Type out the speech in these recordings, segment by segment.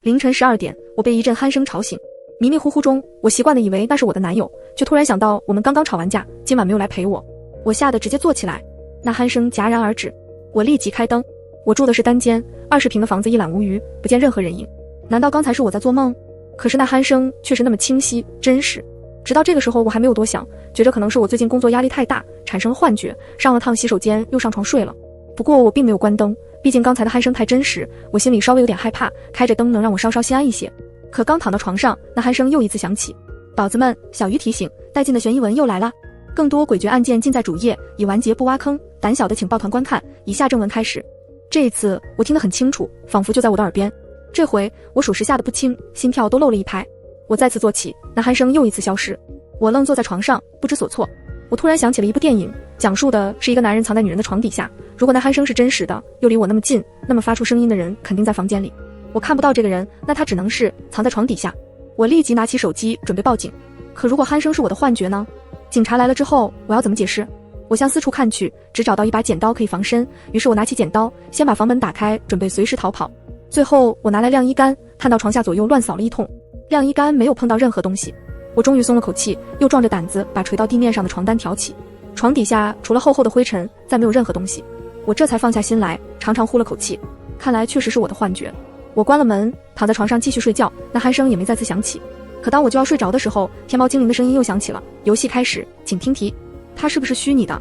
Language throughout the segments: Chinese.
凌晨12点，我被一阵鼾声吵醒。迷迷糊糊中，我习惯地以为那是我的男友，却突然想到我们刚刚吵完架，今晚没有来陪我。我吓得直接坐起来。那鼾声戛然而止，我立即开灯。我住的是单间，20平的房子一览无余，不见任何人影。难道刚才是我在做梦？可是那鼾声却是那么清晰真实。直到这个时候我还没有多想，觉着可能是我最近工作压力太大，产生了幻觉，上了趟洗手间又上床睡了。不过我并没有关灯，毕竟刚才的鼾声太真实，我心里稍微有点害怕，开着灯能让我稍稍心安一些。可刚躺到床上，那鼾声又一次响起。宝子们，小鱼提醒，带劲的悬疑文又来了。更多诡谲案件尽在主页，已完结不挖坑，胆小的请抱团观看。以下正文开始。这一次我听得很清楚，仿佛就在我的耳边。这回我属实吓得不轻，心跳都漏了一拍。我再次坐起，那鼾声又一次消失。我愣坐在床上，不知所措。我突然想起了一部电影，讲述的是一个男人藏在女人的床底下。如果那鼾声是真实的，又离我那么近，那么发出声音的人肯定在房间里。我看不到这个人，那他只能是藏在床底下。我立即拿起手机准备报警。可如果鼾声是我的幻觉呢？警察来了之后，我要怎么解释？我向四处看去，只找到一把剪刀可以防身，于是我拿起剪刀，先把房门打开，准备随时逃跑。最后我拿来晾衣杆，探到床下左右乱扫了一通，晾衣杆没有碰到任何东西。我终于松了口气，又壮着胆子把垂到地面上的床单挑起。床底下除了厚厚的灰尘，再没有任何东西。我这才放下心来，长长呼了口气，看来确实是我的幻觉。我关了门，躺在床上继续睡觉，那鼾声也没再次响起。可当我就要睡着的时候，天猫精灵的声音又响起了，游戏开始，请听题。他是不是虚拟的？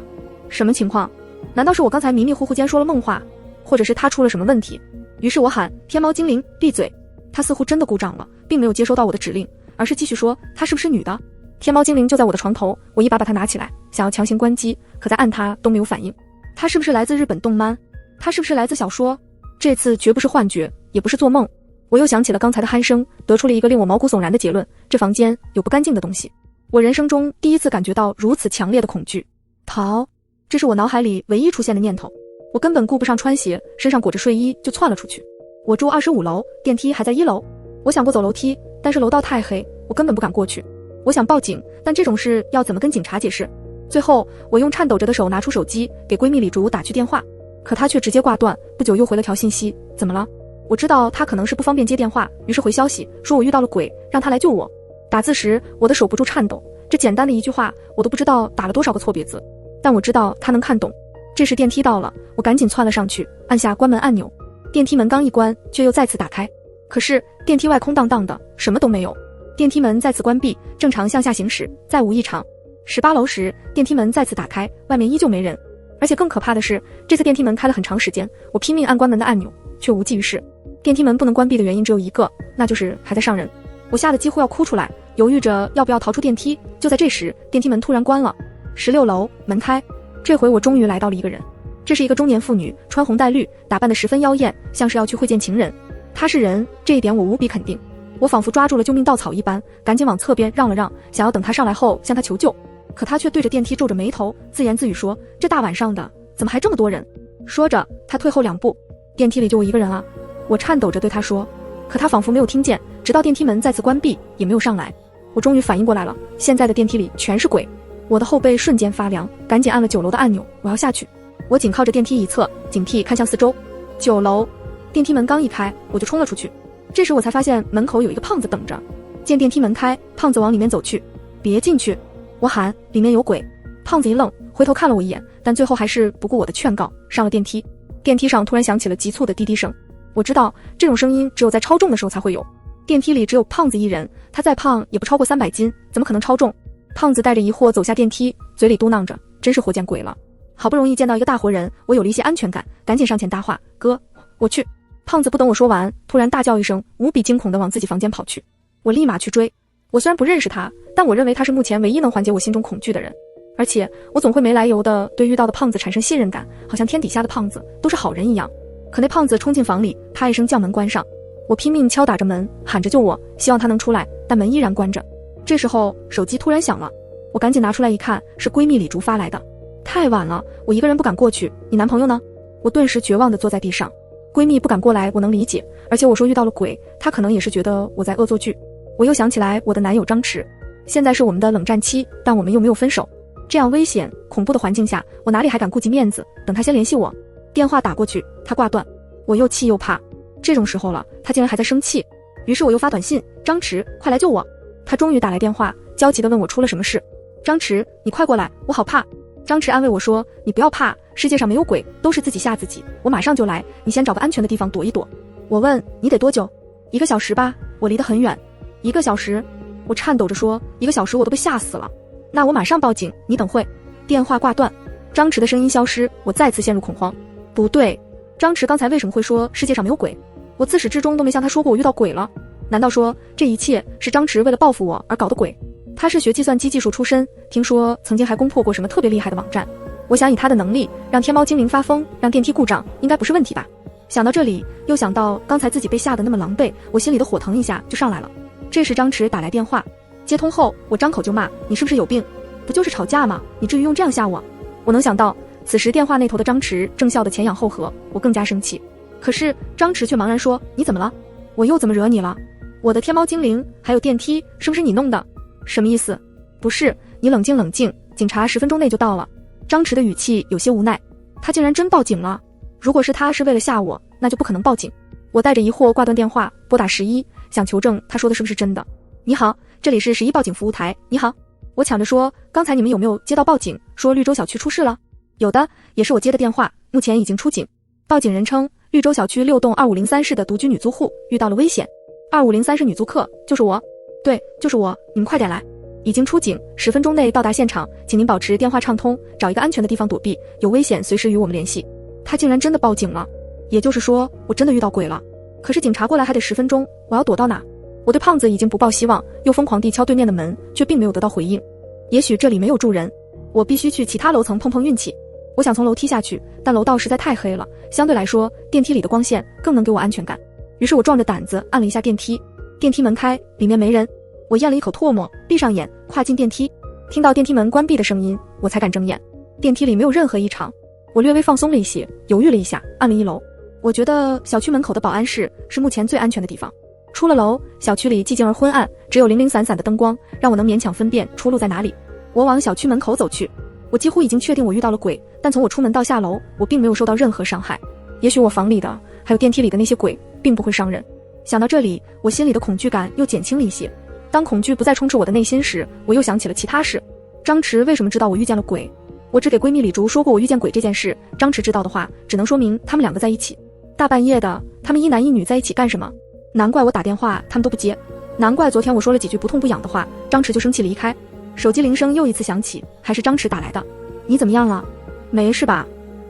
什么情况？难道是我刚才迷迷糊糊间说了梦话，或者是他出了什么问题？于是我喊天猫精灵闭嘴。他似乎真的故障了，并没有接收到我的指令，而是继续说他是不是女的。天猫精灵就在我的床头，我一把把它拿起来，想要强行关机，可在按它都没有反应。他是不是来自日本动漫？他是不是来自小说？这次绝不是幻觉，也不是做梦。我又想起了刚才的鼾声，得出了一个令我毛骨悚然的结论，这房间有不干净的东西。我人生中第一次感觉到如此强烈的恐惧。逃，这是我脑海里唯一出现的念头。我根本顾不上穿鞋，身上裹着睡衣就窜了出去。我住25楼，电梯还在1楼。我想过走楼梯，但是楼道太黑，我根本不敢过去。我想报警，但这种事要怎么跟警察解释？最后我用颤抖着的手拿出手机，给闺蜜李竹打去电话，可她却直接挂断，不久又回了条信息，怎么了？我知道她可能是不方便接电话，于是回消息说我遇到了鬼，让她来救我。打字时我的手不住颤抖，这简单的一句话我都不知道打了多少个错别字，但我知道她能看懂。这时电梯到了，我赶紧窜了上去，按下关门按钮。电梯门刚一关，却又再次打开，可是电梯外空荡荡的，什么都没有。电梯门再次关闭，正常向下行驶，再无异常。18楼时，电梯门再次打开，外面依旧没人。而且更可怕的是，这次电梯门开了很长时间，我拼命按关门的按钮，却无济于事。电梯门不能关闭的原因只有一个，那就是还在上人。我吓得几乎要哭出来，犹豫着要不要逃出电梯。就在这时，电梯门突然关了。16楼，门开。这回我终于来到了一个人。这是一个中年妇女，穿红戴绿，打扮得十分妖艳，像是要去会见情人。她是人，这一点我无比肯定。我仿佛抓住了救命稻草一般，赶紧往侧边让了让，想要等她上来后向她求救。可她却对着电梯皱着眉头，自言自语说，这大晚上的怎么还这么多人？说着她退后2步，电梯里就我一个人啊。我颤抖着对她说，可她仿佛没有听见，直到电梯门再次关闭也没有上来。我终于反应过来了，现在的电梯里全是鬼。我的后背瞬间发凉，赶紧按了9楼的按钮，我要下去。我紧靠着电梯一侧，警惕看向四周。9楼，电梯门刚一开，我就冲了出去。这时我才发现门口有一个胖子等着。见电梯门开，胖子往里面走去。别进去，我喊，里面有鬼。胖子一愣，回头看了我一眼，但最后还是不顾我的劝告，上了电梯。电梯上突然响起了急促的滴滴声。我知道这种声音只有在超重的时候才会有。电梯里只有胖子一人，他再胖也不超过300斤，怎么可能超重？胖子带着疑惑走下电梯，嘴里嘟囔着，真是活见鬼了。好不容易见到一个大活人，我有了一些安全感，赶紧上前搭话，哥，我去。胖子不等我说完，突然大叫一声，无比惊恐地往自己房间跑去。我立马去追。我虽然不认识他，但我认为他是目前唯一能缓解我心中恐惧的人。而且我总会没来由的对遇到的胖子产生信任感，好像天底下的胖子都是好人一样。可那胖子冲进房里，啪一声将门关上。我拼命敲打着门，喊着救我，希望他能出来，但门依然关着。这时候手机突然响了，我赶紧拿出来一看，是闺蜜李竹发来的。太晚了，我一个人不敢过去，你男朋友呢？我顿时绝望地坐在地上。闺蜜不敢过来，我能理解，而且我说遇到了鬼，她可能也是觉得我在恶作剧。我又想起来我的男友张弛，现在是我们的冷战期，但我们又没有分手。这样危险恐怖的环境下，我哪里还敢顾及面子，等他先联系我。电话打过去，他挂断。我又气又怕，这种时候了，他竟然还在生气。于是我又发短信，张弛，快来救我。他终于打来电话，焦急地问我出了什么事。张弛，你快过来，我好怕。张弛安慰我说，你不要怕，世界上没有鬼，都是自己吓自己，我马上就来，你先找个安全的地方躲一躲。我问，你得多久？1个小时吧，我离得很远。1个小时？我颤抖着说，1个小时我都被吓死了。那我马上报警，你等会。电话挂断，张弛的声音消失，我再次陷入恐慌。不对，张弛刚才为什么会说世界上没有鬼？我自始至终都没向他说过我遇到鬼了。难道说这一切是张弛为了报复我而搞的鬼？他是学计算机技术出身，听说曾经还攻破过什么特别厉害的网站。我想以他的能力让天猫精灵发疯，让电梯故障，应该不是问题吧。想到这里，又想到刚才自己被吓得那么狼狈，我心里的火腾一下就上来了。这时张弛打来电话，接通后我张口就骂，你是不是有病？不就是吵架吗？你至于用这样吓我？我能想到此时电话那头的张弛正笑得前仰后合，我更加生气。可是张弛却茫然说，你怎么了？我又怎么惹你了？我的天猫精灵还有电梯是不是你弄的？什么意思？不是，你冷静冷静，警察10分钟内就到了。张弛的语气有些无奈，他竟然真报警了。如果是他是为了吓我，那就不可能报警。我带着疑惑挂断电话，拨打11，想求证他说的是不是真的。你好，这里是11报警服务台，你好。我抢着说，刚才你们有没有接到报警，说绿洲小区出事了？有的，也是我接的电话，目前已经出警。报警人称，绿洲小区6栋2503室的独居女租户遇到了危险。2503室女租客，就是我。对，就是我，你们快点来。已经出警，10分钟内到达现场，请您保持电话畅通，找一个安全的地方躲避，有危险随时与我们联系。他竟然真的报警了，也就是说我真的遇到鬼了。可是警察过来还得10分钟，我要躲到哪？我对胖子已经不抱希望，又疯狂地敲对面的门，却并没有得到回应。也许这里没有住人，我必须去其他楼层碰碰运气。我想从楼梯下去，但楼道实在太黑了，相对来说电梯里的光线更能给我安全感。于是我壮着胆子按了一下电梯，电梯门开，里面没人。我咽了一口唾沫，闭上眼，跨进电梯。听到电梯门关闭的声音，我才敢睁眼。电梯里没有任何异常，我略微放松了一些，犹豫了一下，按了1楼。我觉得小区门口的保安室是目前最安全的地方。出了楼，小区里寂静而昏暗，只有零零散散的灯光，让我能勉强分辨出路在哪里。我往小区门口走去，我几乎已经确定我遇到了鬼，但从我出门到下楼，我并没有受到任何伤害。也许我房里的，还有电梯里的那些鬼，并不会伤人。想到这里，我心里的恐惧感又减轻了一些。当恐惧不再充斥我的内心时，我又想起了其他事。张弛为什么知道我遇见了鬼？我只给闺蜜李竹说过我遇见鬼这件事，张弛知道的话，只能说明他们2个在一起。大半夜的，他们一男一女在一起干什么？难怪我打电话他们都不接，难怪昨天我说了几句不痛不痒的话，张弛就生气离开。手机铃声又一次响起，还是张弛打来的。你怎么样了？没事吧？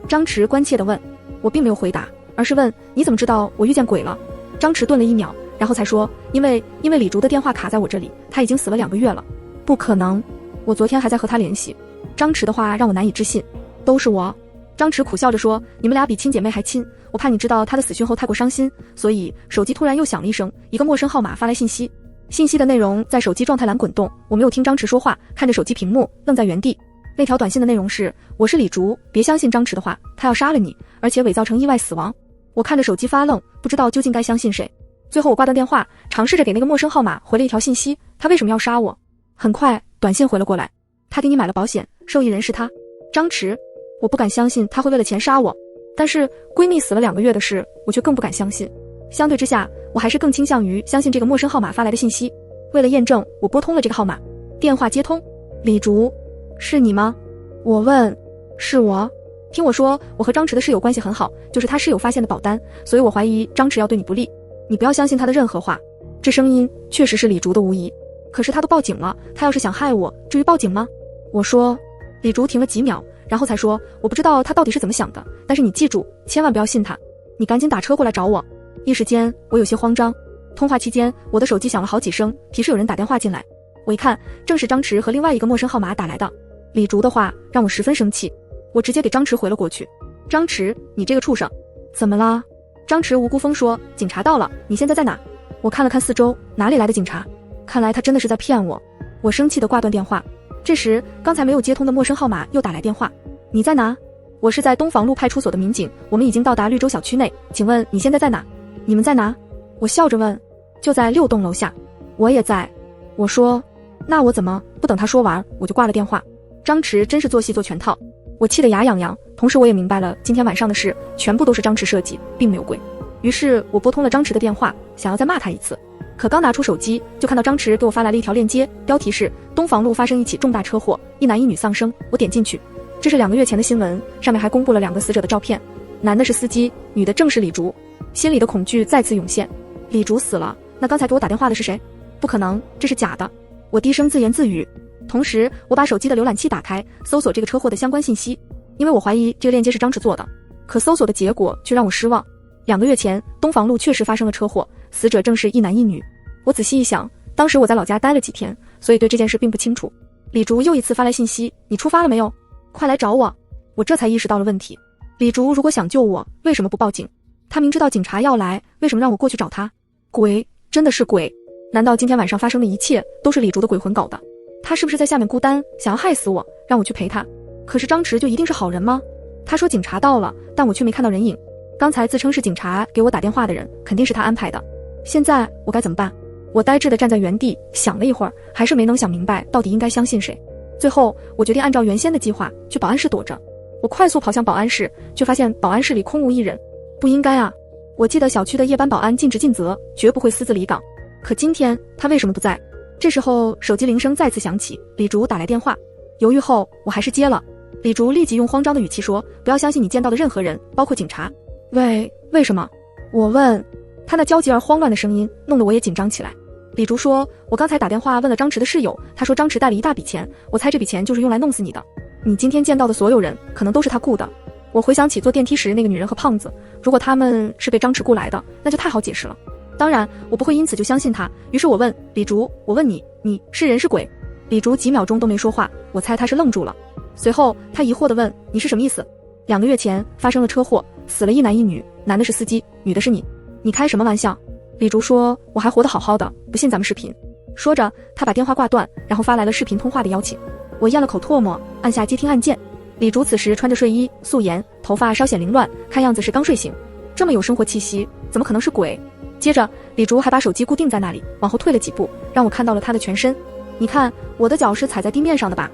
张弛关切地问。我并没有回答，而是问你怎么知道我遇见鬼了？张弛顿了1秒，然后才说，因为李竹的电话卡在我这里，他已经死了2个月了。不可能，我昨天还在和他联系。张弛的话让我难以置信。都是我。张弛苦笑着说，你们俩比亲姐妹还亲，我怕你知道他的死讯后太过伤心，所以手机突然又响了一声，一个陌生号码发来信息。信息的内容在手机状态栏滚动，我没有听张弛说话，看着手机屏幕愣在原地。那条短信的内容是，我是李竹，别相信张弛的话，他要杀了你，而且伪造成意外死亡。我看着手机发愣，不知道究竟该相信谁。最后我挂断电话，尝试着给那个陌生号码回了一条信息，他为什么要杀我？很快短信回了过来，他给你买了保险，受益人是他。张弛。我不敢相信他会为了钱杀我，但是闺蜜死了2个月的事，我却更不敢相信。相对之下，我还是更倾向于相信这个陌生号码发来的信息。为了验证，我拨通了这个号码，电话接通。李竹，是你吗？我问。是我。听我说，我和张弛的室友关系很好，就是他室友发现的保单，所以我怀疑张弛要对你不利。你不要相信他的任何话。这声音确实是李竹的无疑，可是他都报警了，他要是想害我，至于报警吗？我说。李竹停了几秒，然后才说，我不知道他到底是怎么想的，但是你记住，千万不要信他。你赶紧打车过来找我。一时间我有些慌张。通话期间，我的手机响了好几声，提示有人打电话进来。我一看，正是张弛和另外一个陌生号码打来的。李竹的话让我十分生气，我直接给张弛回了过去。张弛，你这个畜生。怎么了？张弛无辜风说，警察到了，你现在在哪？我看了看四周，哪里来的警察？看来他真的是在骗我。我生气地挂断电话。这时，刚才没有接通的陌生号码又打来电话。你在哪？我是在东房路派出所的民警，我们已经到达绿洲小区内，请问你现在在哪？你们在哪？我笑着问。就在6栋楼下。我也在。我说。那我怎么不等他说完我就挂了电话？张弛真是做戏做全套，我气得牙痒痒，同时我也明白了今天晚上的事全部都是张弛设计，并没有鬼。于是我拨通了张弛的电话，想要再骂他一次。可刚拿出手机，就看到张弛给我发来了一条链接，标题是东房路发生一起重大车祸，一男一女丧生。我点进去，这是2个月前的新闻，上面还公布了2个死者的照片，男的是司机，女的正是李竹。心里的恐惧再次涌现，李竹死了，那刚才给我打电话的是谁？不可能，这是假的。我低声自言自语，同时我把手机的浏览器打开，搜索这个车祸的相关信息，因为我怀疑这个链接是张弛做的，可搜索的结果却让我失望。2个月前，东房路确实发生了车祸，死者正是一男一女。我仔细一想，当时我在老家待了几天，所以对这件事并不清楚。李竹又一次发来信息，你出发了没有？快来找我。我这才意识到了问题。李竹如果想救我，为什么不报警？他明知道警察要来，为什么让我过去找他？鬼，真的是鬼。难道今天晚上发生的一切都是李竹的鬼魂搞的？他是不是在下面孤单，想要害死我，让我去陪他？可是张弛就一定是好人吗？他说警察到了，但我却没看到人影。刚才自称是警察给我打电话的人，肯定是他安排的。现在我该怎么办？我呆滞地站在原地，想了一会儿，还是没能想明白到底应该相信谁。最后，我决定按照原先的计划去保安室躲着。我快速跑向保安室，却发现保安室里空无一人。不应该啊！我记得小区的夜班保安尽职尽责，绝不会私自离岗。可今天他为什么不在？这时候手机铃声再次响起，李竹打来电话。犹豫后，我还是接了。李竹立即用慌张的语气说：“不要相信你见到的任何人，包括警察。”喂，为什么？我问。他那焦急而慌乱的声音弄得我也紧张起来。李竹说：“我刚才打电话问了张弛的室友，他说张弛带了一大笔钱，我猜这笔钱就是用来弄死你的。你今天见到的所有人，可能都是他雇的。”我回想起坐电梯时那个女人和胖子，如果他们是被张弛雇来的，那就太好解释了。当然，我不会因此就相信他。于是我问李竹：“我问你，你是人是鬼？”李竹几秒钟都没说话，我猜他是愣住了。随后他疑惑地问：“你是什么意思？2个月前发生了车祸，死了一男一女，男的是司机，女的是你。你开什么玩笑？”李竹说：“我还活得好好的，不信咱们视频。”说着，他把电话挂断，然后发来了视频通话的邀请。我咽了口唾沫，按下接听按键。李竹此时穿着睡衣，素颜，头发稍显凌乱，看样子是刚睡醒。这么有生活气息，怎么可能是鬼？接着，李竹还把手机固定在那里，往后退了几步，让我看到了他的全身。你看，我的脚是踩在地面上的吧？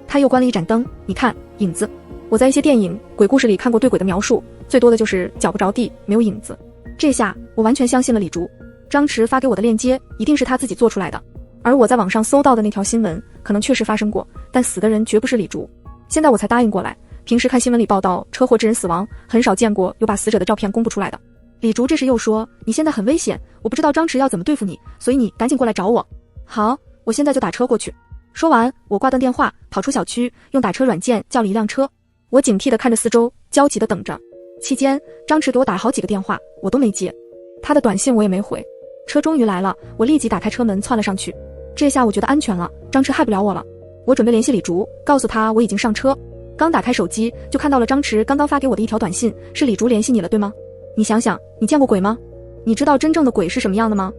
他又关了一盏灯，你看，影子。我在一些电影、鬼故事里看过对鬼的描述，最多的就是脚不着地，没有影子。这下我完全相信了李竹。张弛发给我的链接一定是他自己做出来的，而我在网上搜到的那条新闻可能确实发生过，但死的人绝不是李竹。现在我才答应过来，平时看新闻里报道车祸致人死亡，很少见过有把死者的照片公布出来的。李竹这时又说：“你现在很危险，我不知道张弛要怎么对付你，所以你赶紧过来找我。”好，我现在就打车过去。说完，我挂断电话，跑出小区，用打车软件叫了一辆车。我警惕地看着四周，焦急地等着。期间，张弛给我打了好几个电话，我都没接。他的短信我也没回。车终于来了，我立即打开车门窜了上去。这下我觉得安全了，张弛害不了我了。我准备联系李竹，告诉他我已经上车。刚打开手机，就看到了张弛刚刚发给我的一条短信，是李竹联系你了，对吗？你想想，你见过鬼吗？你知道真正的鬼是什么样的吗？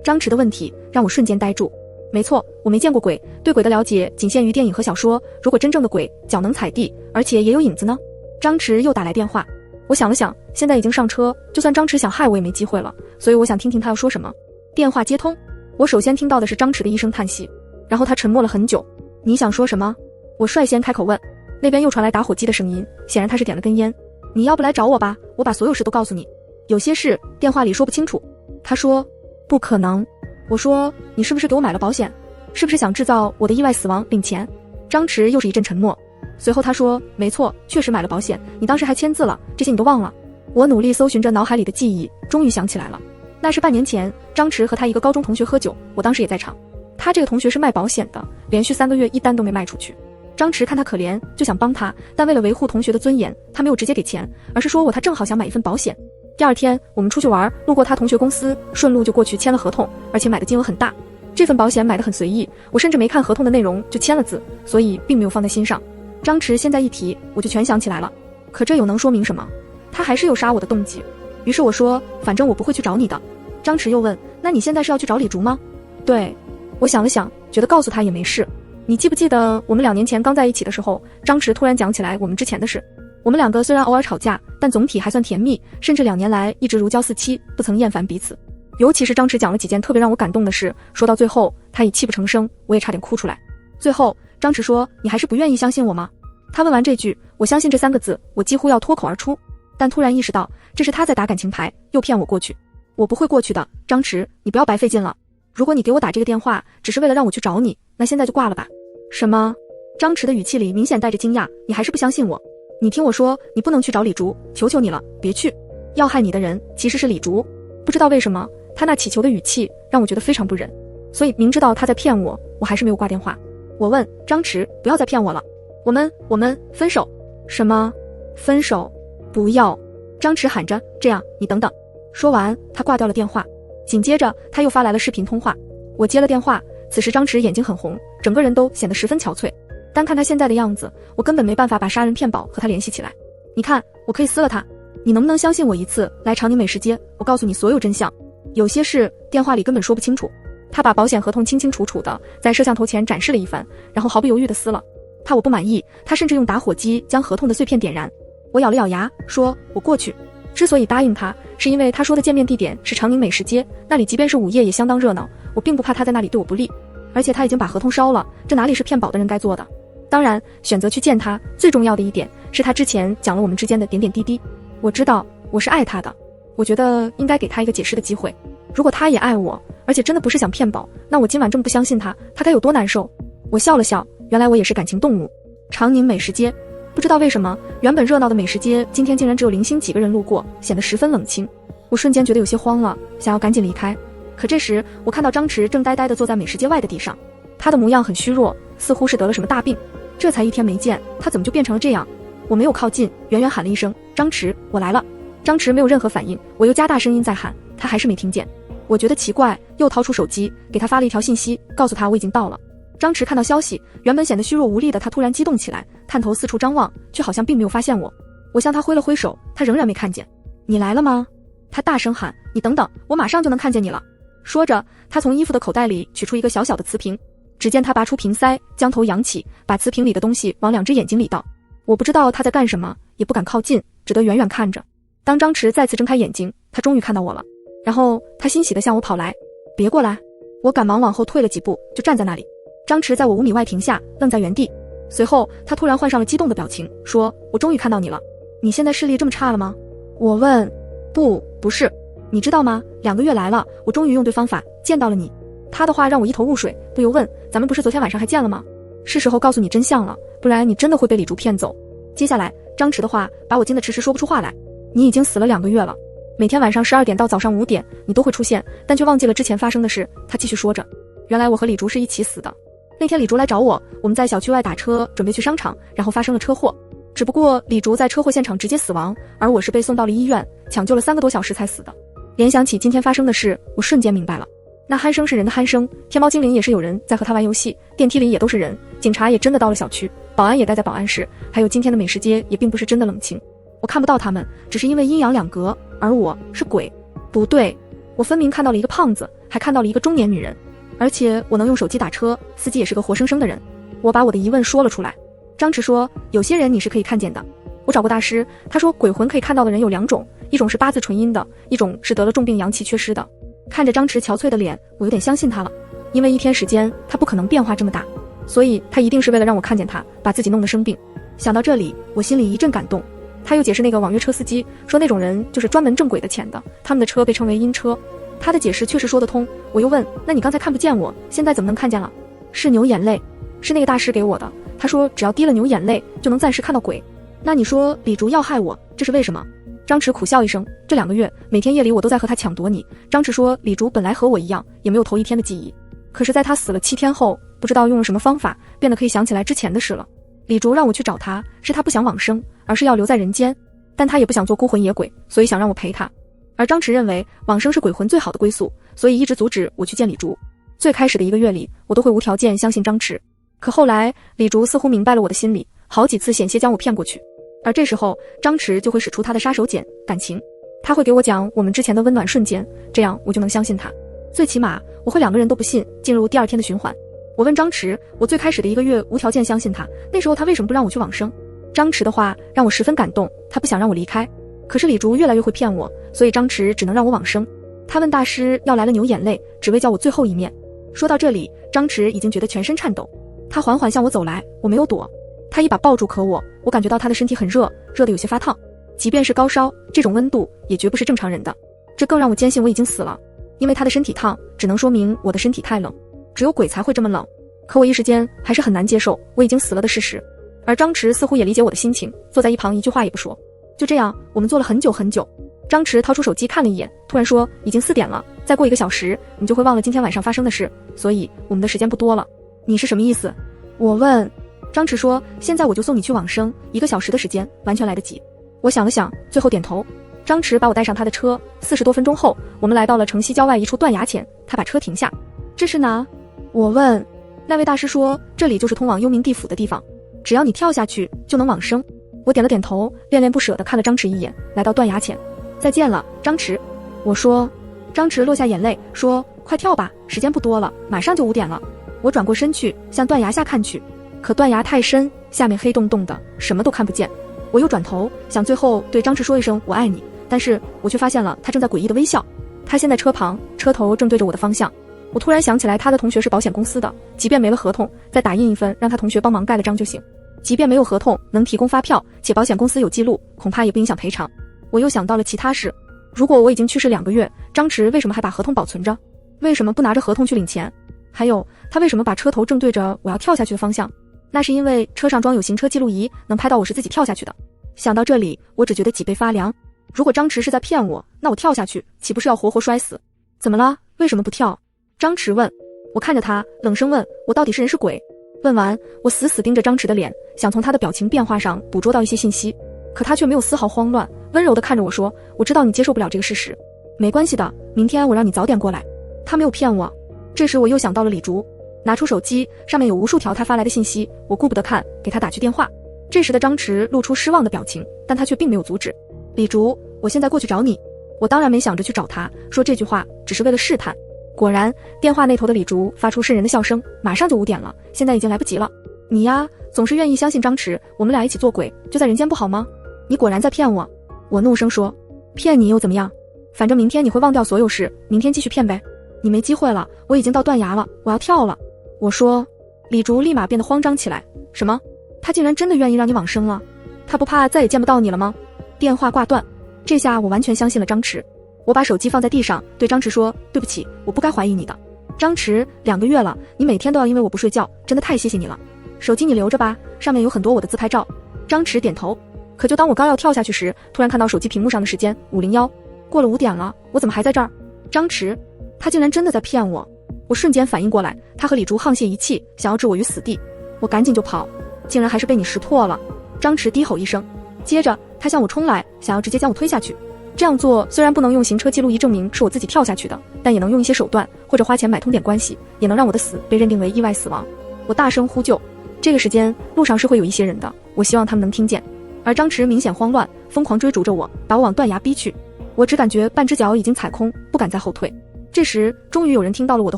张弛的问题让我瞬间呆住。没错，我没见过鬼，对鬼的了解仅限于电影和小说。如果真正的鬼脚能踩地，而且也有影子呢？张弛又打来电话。我想了想，现在已经上车，就算张弛想害我也没机会了，所以我想听听他要说什么。电话接通，我首先听到的是张弛的一声叹息，然后他沉默了很久。你想说什么？我率先开口问。那边又传来打火机的声音，显然他是点了根烟。你要不来找我吧，我把所有事都告诉你。有些事电话里说不清楚。他说不可能。我说你是不是给我买了保险？是不是想制造我的意外死亡领钱？张弛又是一阵沉默，随后他说没错，确实买了保险，你当时还签字了，这些你都忘了。我努力搜寻着脑海里的记忆，终于想起来了。那是半年前，张弛和他一个高中同学喝酒，我当时也在场。他这个同学是卖保险的，连续3个月一单都没卖出去。张弛看他可怜，就想帮他，但为了维护同学的尊严，他没有直接给钱，而是说他正好想买一份保险。第二天我们出去玩，路过他同学公司，顺路就过去签了合同，而且买的金额很大。这份保险买得很随意，我甚至没看合同的内容就签了字，所以并没有放在心上。张弛现在一提，我就全想起来了。可这又能说明什么？他还是有杀我的动机。于是我说，反正我不会去找你的。张弛又问，那你现在是要去找李竹吗？对。我想了想，觉得告诉他也没事。你记不记得我们2年前刚在一起的时候，张弛突然讲起来我们之前的事。我们2个虽然偶尔吵架，但总体还算甜蜜，甚至2年来一直如胶似漆，不曾厌烦彼此。尤其是张弛讲了几件特别让我感动的事，说到最后他已泣不成声，我也差点哭出来。最后张弛说，你还是不愿意相信我吗？他问完这句，我相信这3个字，我几乎要脱口而出，但突然意识到这是他在打感情牌，又骗我过去。我不会过去的，张弛，你不要白费劲了。如果你给我打这个电话只是为了让我去找你，那现在就挂了吧。什么？张弛的语气里明显带着惊讶，你还是不相信我？你听我说，你不能去找李竹，求求你了，别去。要害你的人其实是李竹。不知道为什么，他那乞求的语气让我觉得非常不忍，所以明知道他在骗我，我还是没有挂电话。我问张弛，不要再骗我了，我们分手。什么？分手？不要！张弛喊着，这样你等等。说完他挂掉了电话，紧接着他又发来了视频通话。我接了电话，此时张弛眼睛很红，整个人都显得十分憔悴。单看他现在的样子，我根本没办法把杀人骗保和他联系起来。你看，我可以撕了他，你能不能相信我一次？来长宁美食街，我告诉你所有真相。有些事电话里根本说不清楚。他把保险合同清清楚楚的在摄像头前展示了一番，然后毫不犹豫地撕了。怕我不满意，他甚至用打火机将合同的碎片点燃。我咬了咬牙说，我过去。之所以答应他，是因为他说的见面地点是长宁美食街，那里即便是午夜也相当热闹，我并不怕他在那里对我不利。而且他已经把合同烧了，这哪里是骗保的人该做的？当然，选择去见他，最重要的一点是他之前讲了我们之间的点点滴滴。我知道我是爱他的，我觉得应该给他一个解释的机会。如果他也爱我，而且真的不是想骗保，那我今晚这么不相信他，他该有多难受？我笑了笑，原来我也是感情动物。长宁美食街，不知道为什么，原本热闹的美食街今天竟然只有零星几个人路过，显得十分冷清。我瞬间觉得有些慌了，想要赶紧离开。可这时我看到张弛正呆呆地坐在美食街外的地上，他的模样很虚弱，似乎是得了什么大病。这才一天没见，他怎么就变成了这样？我没有靠近，远远喊了一声，张弛，我来了。张弛没有任何反应，我又加大声音在喊，他还是没听见。我觉得奇怪，又掏出手机给他发了一条信息，告诉他我已经到了。张弛看到消息，原本显得虚弱无力的他突然激动起来，探头四处张望，却好像并没有发现我。我向他挥了挥手，他仍然没看见。你来了吗？他大声喊，你等等，我马上就能看见你了。说着，他从衣服的口袋里取出一个小小的瓷瓶，只见他拔出瓶塞，将头扬起，把瓷瓶里的东西往两只眼睛里倒。我不知道他在干什么，也不敢靠近，只得远远看着。当张弛再次睁开眼睛，他终于看到我了，然后他欣喜地向我跑来，别过来。我赶忙往后退了几步，就站在那里。张弛在我5米外停下，愣在原地。随后他突然换上了激动的表情，说，我终于看到你了。你现在视力这么差了吗？我问。不是，你知道吗？2个月来了，我终于用对方法见到了你。他的话让我一头雾水，不由问，咱们不是昨天晚上还见了吗？是时候告诉你真相了，不然你真的会被李竹骗走。接下来张弛的话把我惊得迟迟说不出话来。你已经死了2个月了，每天晚上12点到早上5点你都会出现，但却忘记了之前发生的事。他继续说着，原来我和李竹是一起死的。那天李竹来找我，我们在小区外打车准备去商场，然后发生了车祸。只不过李竹在车祸现场直接死亡，而我是被送到了医院，抢救了3个多小时才死的。联想起今天发生的事，我瞬间明白了，那鼾声是人的鼾声，天猫精灵也是有人在和他玩游戏，电梯里也都是人，警察也真的到了小区，保安也待在保安室，还有今天的美食街也并不是真的冷清。我看不到他们，只是因为阴阳两隔，而我是鬼。不对，我分明看到了一个胖子，还看到了一个中年女人，而且我能用手机打车，司机也是个活生生的人。我把我的疑问说了出来。张弛说，有些人你是可以看见的。我找过大师，他说鬼魂可以看到的人有2种，一种是8字纯阴的，一种是得了重病阳气缺失的。看着张弛憔悴的脸，我有点相信他了，因为1天时间他不可能变化这么大，所以他一定是为了让我看见他，把自己弄得生病。想到这里，我心里一阵感动。他又解释那个网约车司机，说那种人就是专门挣鬼的钱的，他们的车被称为阴车。他的解释确实说得通。我又问，那你刚才看不见我，现在怎么能看见了？是牛眼泪，是那个大师给我的，他说只要滴了牛眼泪就能暂时看到鬼。那你说李竹要害我，这是为什么？张弛苦笑一声，这2个月每天夜里我都在和他抢夺你。张弛说，李竹本来和我一样，也没有头1天的记忆，可是在他死了7天后，不知道用了什么方法，变得可以想起来之前的事了。李竹让我去找他，是他不想往生，而是要留在人间，但他也不想做孤魂野鬼，所以想让我陪他。而张弛认为往生是鬼魂最好的归宿，所以一直阻止我去见李竹。最开始的1个月里，我都会无条件相信张弛，可后来李竹似乎明白了我的心理，好几次险些将我骗过去。而这时候张弛就会使出他的杀手锏感情，他会给我讲我们之前的温暖瞬间，这样我就能相信他。最起码我会2个人都不信，进入第2天的循环。我问张弛，我最开始的1个月无条件相信他，那时候他为什么不让我去往生？张弛的话让我十分感动，他不想让我离开，可是李竹越来越会骗我，所以张弛只能让我往生。他问大师要来了牛眼泪，只为叫我最后一面。说到这里，张弛已经觉得全身颤抖，他缓缓向我走来，我没有躲，他一把抱住可我感觉到他的身体很热，热得有些发烫，即便是高烧，这种温度也绝不是正常人的，这更让我坚信我已经死了。因为他的身体烫，只能说明我的身体太冷，只有鬼才会这么冷。可我一时间还是很难接受我已经死了的事实。而张弛似乎也理解我的心情，坐在一旁一句话也不说。就这样，我们坐了很久很久。张弛掏出手机看了一眼，突然说：“已经4点了，再过1个小时，你就会忘了今天晚上发生的事，所以我们的时间不多了。”你是什么意思？我问。张弛说：“现在我就送你去往生，1个小时的时间完全来得及。”我想了想，最后点头。张弛把我带上他的车，40多分钟后，我们来到了城西郊外一处断崖前，他把车停下。这是哪？我问。那位大师说：“这里就是通往幽冥地府的地方，只要你跳下去就能往生。”我点了点头，恋恋不舍地看了张弛一眼，来到断崖前。再见了，张弛。我说。张弛落下眼泪，说：“快跳吧，时间不多了，马上就5点了。”我转过身去，向断崖下看去，可断崖太深，下面黑洞洞的，什么都看不见。我又转头，想最后对张弛说一声“我爱你”，但是我却发现了他正在诡异的微笑。他先在车旁，车头正对着我的方向。我突然想起来，他的同学是保险公司的，即便没了合同，再打印一份让他同学帮忙盖了章就行。即便没有合同，能提供发票，且保险公司有记录，恐怕也不影响赔偿。我又想到了其他事，如果我已经去世2个月，张弛为什么还把合同保存着？为什么不拿着合同去领钱？还有，他为什么把车头正对着我要跳下去的方向？那是因为车上装有行车记录仪，能拍到我是自己跳下去的。想到这里，我只觉得脊背发凉。如果张弛是在骗我，那我跳下去岂不是要活活摔死？怎么了？为什么不跳？张弛问。我看着他，冷声问：“我到底是人是鬼？”问完，我死死盯着张弛的脸，想从他的表情变化上捕捉到一些信息。可他却没有丝毫慌乱，温柔地看着我说：“我知道你接受不了这个事实，没关系的，明天我让你早点过来。”他没有骗我。这时我又想到了李竹，拿出手机，上面有无数条他发来的信息，我顾不得看，给他打去电话。这时的张弛露出失望的表情，但他却并没有阻止。李竹，我现在过去找你。我当然没想着去找他，说这句话只是为了试探。果然，电话那头的李竹发出瘆人的笑声，马上就5点了，现在已经来不及了。你呀，总是愿意相信张弛，我们俩一起做鬼，就在人间不好吗？你果然在骗我。我怒声说。骗你又怎么样？反正明天你会忘掉所有事，明天继续骗呗。你没机会了，我已经到断崖了，我要跳了。我说。李竹立马变得慌张起来。什么？他竟然真的愿意让你往生了？他不怕再也见不到你了吗？电话挂断。这下我完全相信了张弛。我把手机放在地上，对张弛说：“对不起，我不该怀疑你的。张弛，2个月了，你每天都要因为我不睡觉，真的太谢谢你了。手机你留着吧，上面有很多我的自拍照。”张弛点头。可就当我刚要跳下去时，突然看到手机屏幕上的时间501，过了5点了，我怎么还在这儿？张弛，他竟然真的在骗我！我瞬间反应过来，他和李竹沆瀣一气，想要置我于死地。我赶紧就跑，竟然还是被你识破了。张弛低吼一声，接着他向我冲来，想要直接将我推下去。这样做虽然不能用行车记录仪证明是我自己跳下去的，但也能用一些手段，或者花钱买通点关系，也能让我的死被认定为意外死亡。我大声呼救。这个时间路上是会有一些人的，我希望他们能听见。而张弛明显慌乱，疯狂追逐着我，把我往断崖逼去。我只感觉半只脚已经踩空，不敢再后退。这时终于有人听到了我的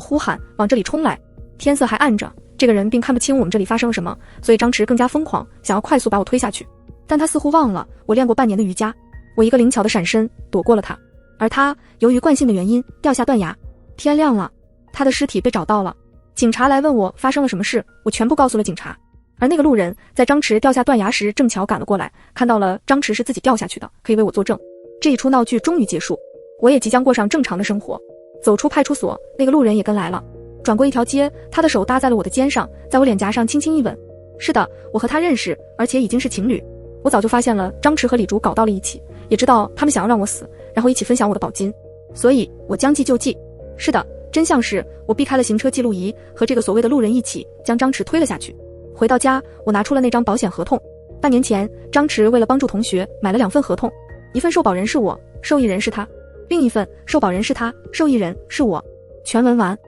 呼喊，往这里冲来。天色还暗着，这个人并看不清我们这里发生了什么，所以张弛更加疯狂，想要快速把我推下去。但他似乎忘了我练过半年的瑜伽，我一个灵巧的闪身躲过了他，而他由于惯性的原因掉下断崖。天亮了，他的尸体被找到了。警察来问我发生了什么事，我全部告诉了警察。而那个路人在张弛掉下断崖时正巧赶了过来，看到了张弛是自己掉下去的，可以为我作证。这一出闹剧终于结束，我也即将过上正常的生活。走出派出所，那个路人也跟来了。转过一条街，他的手搭在了我的肩上，在我脸颊上轻轻一吻。是的，我和他认识，而且已经是情侣。我早就发现了张弛和李竹搞到了一起，也知道他们想要让我死，然后一起分享我的宝金，所以我将计就计。是的，真相是我避开了行车记录仪，和这个所谓的路人一起将张弛推了下去。回到家，我拿出了那张保险合同。半年前，张弛为了帮助同学买了2份合同，一份受保人是我，受益人是他；另一份受保人是他，受益人是我。全文完。